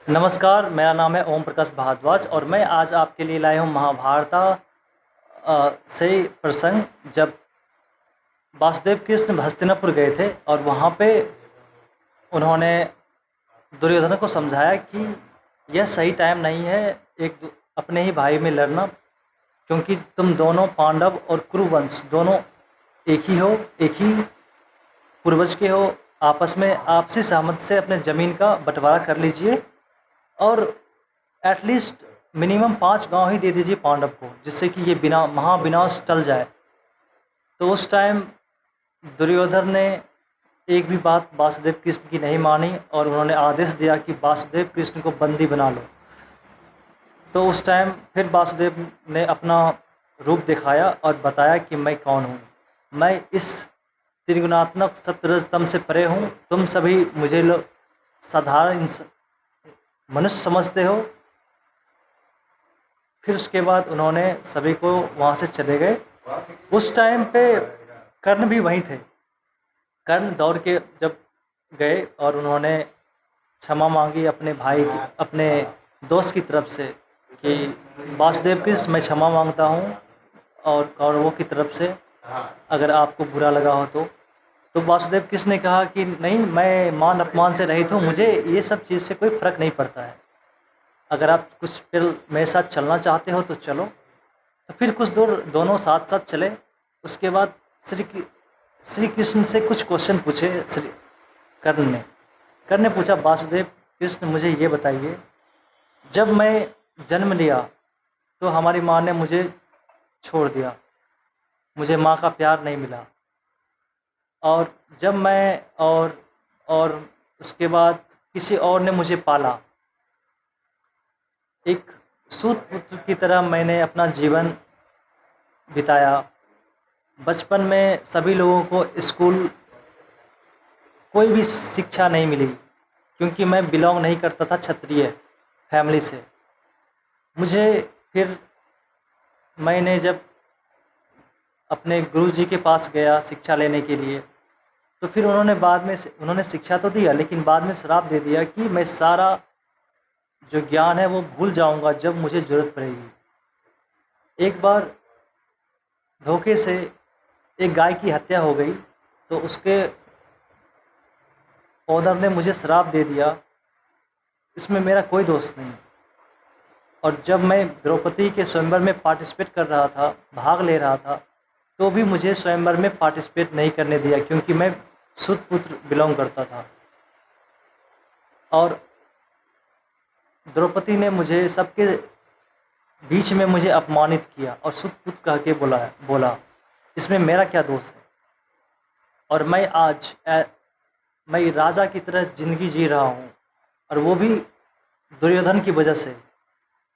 नमस्कार, मेरा नाम है ओम प्रकाश भारद्वाज और मैं आज आपके लिए लाया हूँ महाभारत से प्रसंग जब वासुदेव कृष्ण हस्तिनापुर गए थे और वहाँ पे उन्होंने दुर्योधन को समझाया कि यह सही टाइम नहीं है अपने ही भाई में लड़ना, क्योंकि तुम दोनों पांडव और कुरुवंश दोनों एक ही हो, एक ही पूर्वज के हो। आपस में आपसी सहमति से अपने ज़मीन का बंटवारा कर लीजिए और एटलीस्ट मिनिमम 5 गांव ही दे दीजिए पांडव को, जिससे कि ये बिना महाविनाश टल जाए। तो उस टाइम दुर्योधन ने एक भी बात वासुदेव कृष्ण की नहीं मानी और उन्होंने आदेश दिया कि वासुदेव कृष्ण को बंदी बना लो। तो उस टाइम फिर वासुदेव ने अपना रूप दिखाया और बताया कि मैं कौन हूँ। मैं इस त्रिगुणात्मक सत्यरजतम से परे हूँ। तुम सभी मुझे लोग साधारण मनुष्य समझते हो। फिर उसके बाद उन्होंने सभी को वहाँ से चले गए। उस टाइम पे कर्ण भी वहीं थे। कर्ण दौड़ के जब गए और उन्होंने क्षमा मांगी अपने भाई की, अपने दोस्त की तरफ से कि वासुदेव कृष्ण मैं क्षमा मांगता हूँ और कौरवों की तरफ से अगर आपको बुरा लगा हो तो वासुदेव कृष्ण ने कहा कि नहीं, मैं मान अपमान से रहित हूँ, मुझे ये सब चीज़ से कोई फ़र्क नहीं पड़ता है। अगर आप कुछ फिर मेरे साथ चलना चाहते हो तो चलो। तो फिर कुछ दूर दोनों साथ साथ चले। उसके बाद श्री कृष्ण से कुछ क्वेश्चन पूछे श्री कर्ण ने। कर्ण ने पूछा, वासुदेव कृष्ण मुझे ये बताइए, जब मैं जन्म लिया तो हमारी माँ ने मुझे छोड़ दिया, मुझे माँ का प्यार नहीं मिला। और जब मैं और उसके बाद किसी और ने मुझे पाला, एक सूत पुत्र की तरह मैंने अपना जीवन बिताया। बचपन में सभी लोगों को स्कूल कोई भी शिक्षा नहीं मिली, क्योंकि मैं बिलोंग नहीं करता था क्षत्रिय फैमिली से। मुझे फिर मैंने जब अपने गुरुजी के पास गया शिक्षा लेने के लिए, तो फिर उन्होंने शिक्षा तो दिया, लेकिन बाद में श्राप दे दिया कि मैं सारा जो ज्ञान है वो भूल जाऊंगा जब मुझे ज़रूरत पड़ेगी। एक बार धोखे से एक गाय की हत्या हो गई, तो उसके ओनर ने मुझे श्राप दे दिया। इसमें मेरा कोई दोष नहीं। और जब मैं द्रौपदी के स्वयंवर में पार्टिसिपेट कर रहा था, भाग ले रहा था, तो भी मुझे स्वयंवर में पार्टिसिपेट नहीं करने दिया, क्योंकि मैं सूत पुत्र बिलोंग करता था। और द्रौपदी ने मुझे सबके बीच में मुझे अपमानित किया और सूत पुत्र कह के बोला इसमें मेरा क्या दोष है। और मैं आज मैं राजा की तरह ज़िंदगी जी रहा हूँ, और वो भी दुर्योधन की वजह से।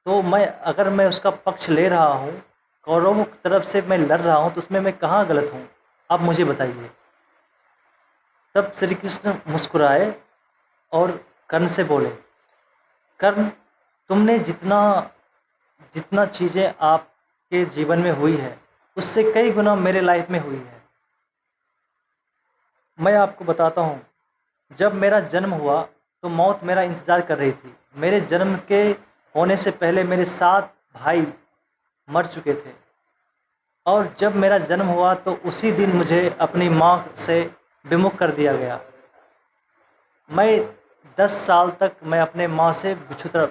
तो अगर मैं उसका पक्ष ले रहा हूँ, कौरवों की तरफ से मैं लड़ रहा हूँ, तो उसमें मैं कहाँ गलत हूँ, आप मुझे बताइए। तब श्री कृष्ण मुस्कुराए और कर्ण से बोले, कर्ण, तुमने जितना जितना चीज़ें आपके जीवन में हुई है, उससे कई गुना मेरे लाइफ में हुई है। मैं आपको बताता हूँ, जब मेरा जन्म हुआ तो मौत मेरा इंतज़ार कर रही थी। मेरे जन्म के होने से पहले मेरे 7 भाई मर चुके थे, और जब मेरा जन्म हुआ तो उसी दिन मुझे अपनी माँ से विमुख कर दिया गया। मैं 10 साल तक मैं अपने माँ से बिछुड़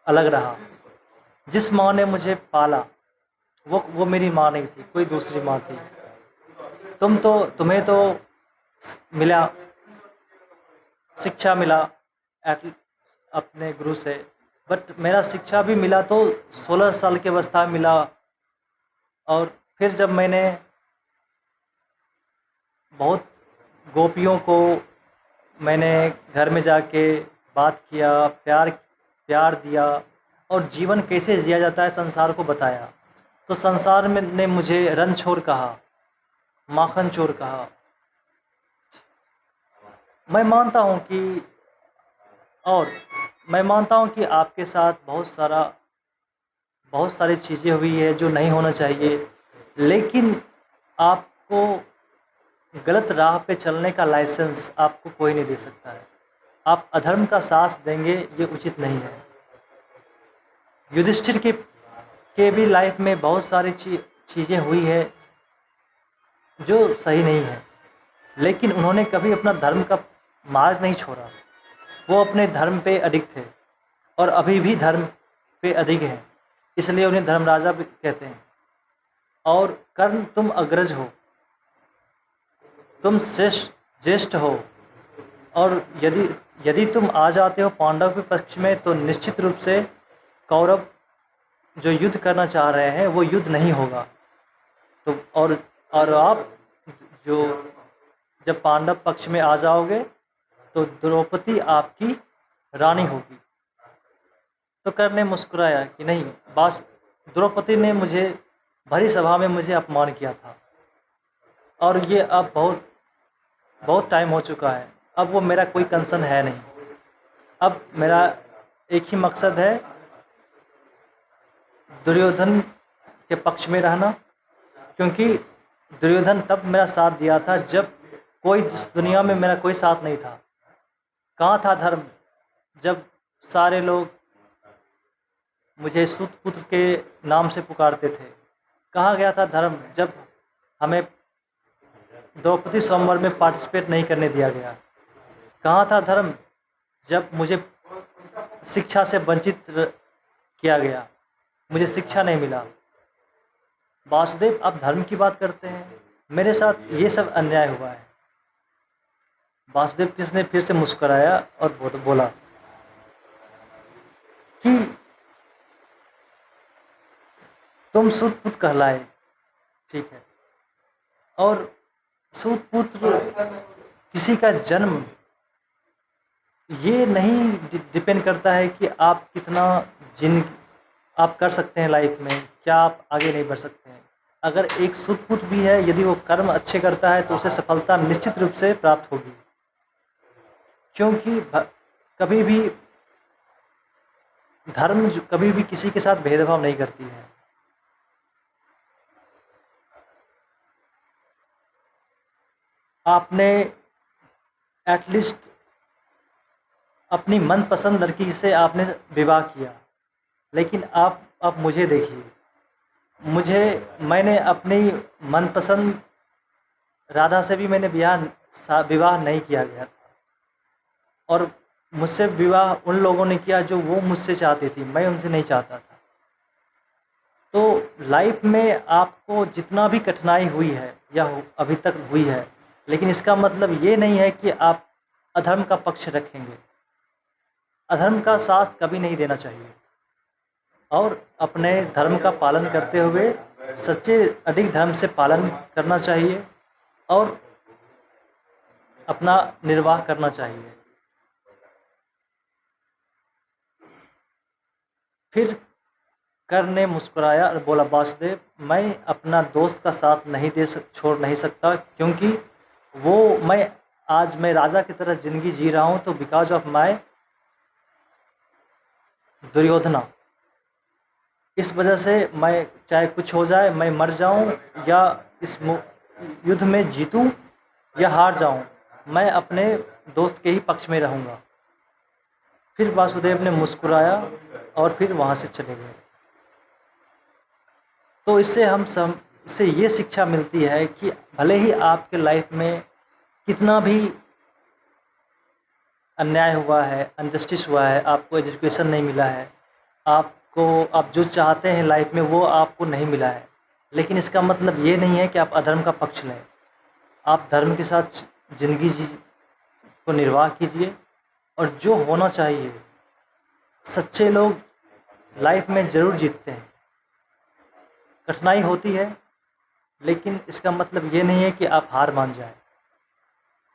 अलग रहा। जिस माँ ने मुझे पाला वो मेरी माँ नहीं थी, कोई दूसरी माँ थी। तुम्हें तो मिला, शिक्षा मिला अपने गुरु से, बट मेरा शिक्षा भी मिला तो 16 साल की अवस्था में मिला। और फिर जब मैंने बहुत गोपियों को मैंने घर में जाके बात किया, प्यार प्यार दिया, और जीवन कैसे जिया जाता है संसार को बताया, तो संसार में ने मुझे रनछोड़ कहा, माखन चोर कहा। मैं मानता हूँ कि और मैं मानता हूँ कि आपके साथ बहुत सारी चीज़ें हुई है जो नहीं होना चाहिए, लेकिन आपको गलत राह पे चलने का लाइसेंस आपको कोई नहीं दे सकता है। आप अधर्म का साथ देंगे, ये उचित नहीं है। युधिष्ठिर के भी लाइफ में बहुत सारी चीज़ें हुई है जो सही नहीं है, लेकिन उन्होंने कभी अपना धर्म का मार्ग नहीं छोड़ा। वो अपने धर्म पे अडिग थे और अभी भी धर्म पे अडिग हैं, इसलिए उन्हें धर्मराजा भी कहते हैं। और कर्ण, तुम अग्रज हो, तुम ज्येष्ठ हो, और यदि यदि तुम आ जाते हो पांडव के पक्ष में तो निश्चित रूप से कौरव जो युद्ध करना चाह रहे हैं वो युद्ध नहीं होगा। तो और आप जो जब पांडव पक्ष में आ जाओगे तो द्रौपदी आपकी रानी होगी। तो कर्ण ने मुस्कुराया कि नहीं, बस द्रौपदी ने मुझे भरी सभा में मुझे अपमान किया था और ये अब बहुत बहुत टाइम हो चुका है, अब वो मेरा कोई कंसर्न है नहीं। अब मेरा एक ही मकसद है, दुर्योधन के पक्ष में रहना, क्योंकि दुर्योधन तब मेरा साथ दिया था जब कोई इस दुनिया में मेरा कोई साथ नहीं था। कहाँ था धर्म जब सारे लोग मुझे सूत पुत्र के नाम से पुकारते थे? कहाँ गया था धर्म जब हमें द्रौपदी स्वयंवर में पार्टिसिपेट नहीं करने दिया गया? कहाँ था धर्म जब मुझे शिक्षा से वंचित किया गया, मुझे शिक्षा नहीं मिला? वासुदेव, आप धर्म की बात करते हैं, मेरे साथ ये सब अन्याय हुआ है। वासुदेव कृष्ण ने फिर से मुस्कुराया और बोला कि तुम सूतपुत्र कहलाए, ठीक है, और सूतपुत्र किसी का जन्म ये नहीं डिपेंड करता है कि आप कितना आप कर सकते हैं लाइफ में, क्या आप आगे नहीं बढ़ सकते हैं। अगर एक सूतपुत्र भी है, यदि वो कर्म अच्छे करता है तो उसे सफलता निश्चित रूप से प्राप्त होगी, क्योंकि कभी भी धर्म कभी भी किसी के साथ भेदभाव नहीं करती है। आपने एटलीस्ट अपनी मनपसंद लड़की से आपने विवाह किया, लेकिन आप मुझे देखिए, मैंने अपनी मनपसंद राधा से भी मैंने विवाह नहीं किया गया था, और मुझसे विवाह उन लोगों ने किया जो वो मुझसे चाहती थी, मैं उनसे नहीं चाहता था। तो लाइफ में आपको जितना भी कठिनाई हुई है या अभी तक हुई है, लेकिन इसका मतलब ये नहीं है कि आप अधर्म का पक्ष रखेंगे। अधर्म का साथ कभी नहीं देना चाहिए और अपने धर्म का पालन करते हुए सच्चे अडिग धर्म से पालन करना चाहिए और अपना निर्वाह करना चाहिए। फिर कर्ण ने मुस्कुराया और बोला, वासुदेव, मैं अपना दोस्त का साथ छोड़ नहीं सकता, क्योंकि मैं राजा की तरह जिंदगी जी रहा हूँ, तो बिकॉज ऑफ माय दुर्योधना, इस वजह से मैं चाहे कुछ हो जाए, मैं मर जाऊं या इस युद्ध में जीतूं या हार जाऊं, मैं अपने दोस्त के ही पक्ष में रहूंगा। फिर वासुदेव ने मुस्कुराया और फिर वहाँ से चले गए। तो इससे ये शिक्षा मिलती है कि भले ही आपके लाइफ में कितना भी अन्याय हुआ है, अनजस्टिस हुआ है, आपको एजुकेशन नहीं मिला है, आप जो चाहते हैं लाइफ में वो आपको नहीं मिला है, लेकिन इसका मतलब ये नहीं है कि आप अधर्म का पक्ष लें। आप धर्म के साथ जिंदगी को निर्वाह कीजिए, और जो होना चाहिए, सच्चे लोग लाइफ में ज़रूर जीतते हैं। कठिनाई होती है, लेकिन इसका मतलब ये नहीं है कि आप हार मान जाएं।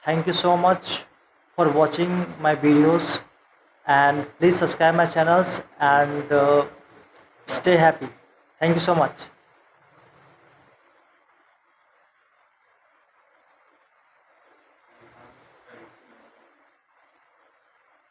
Thank you so much for watching my videos, and please subscribe my channels and stay happy. Thank you so much.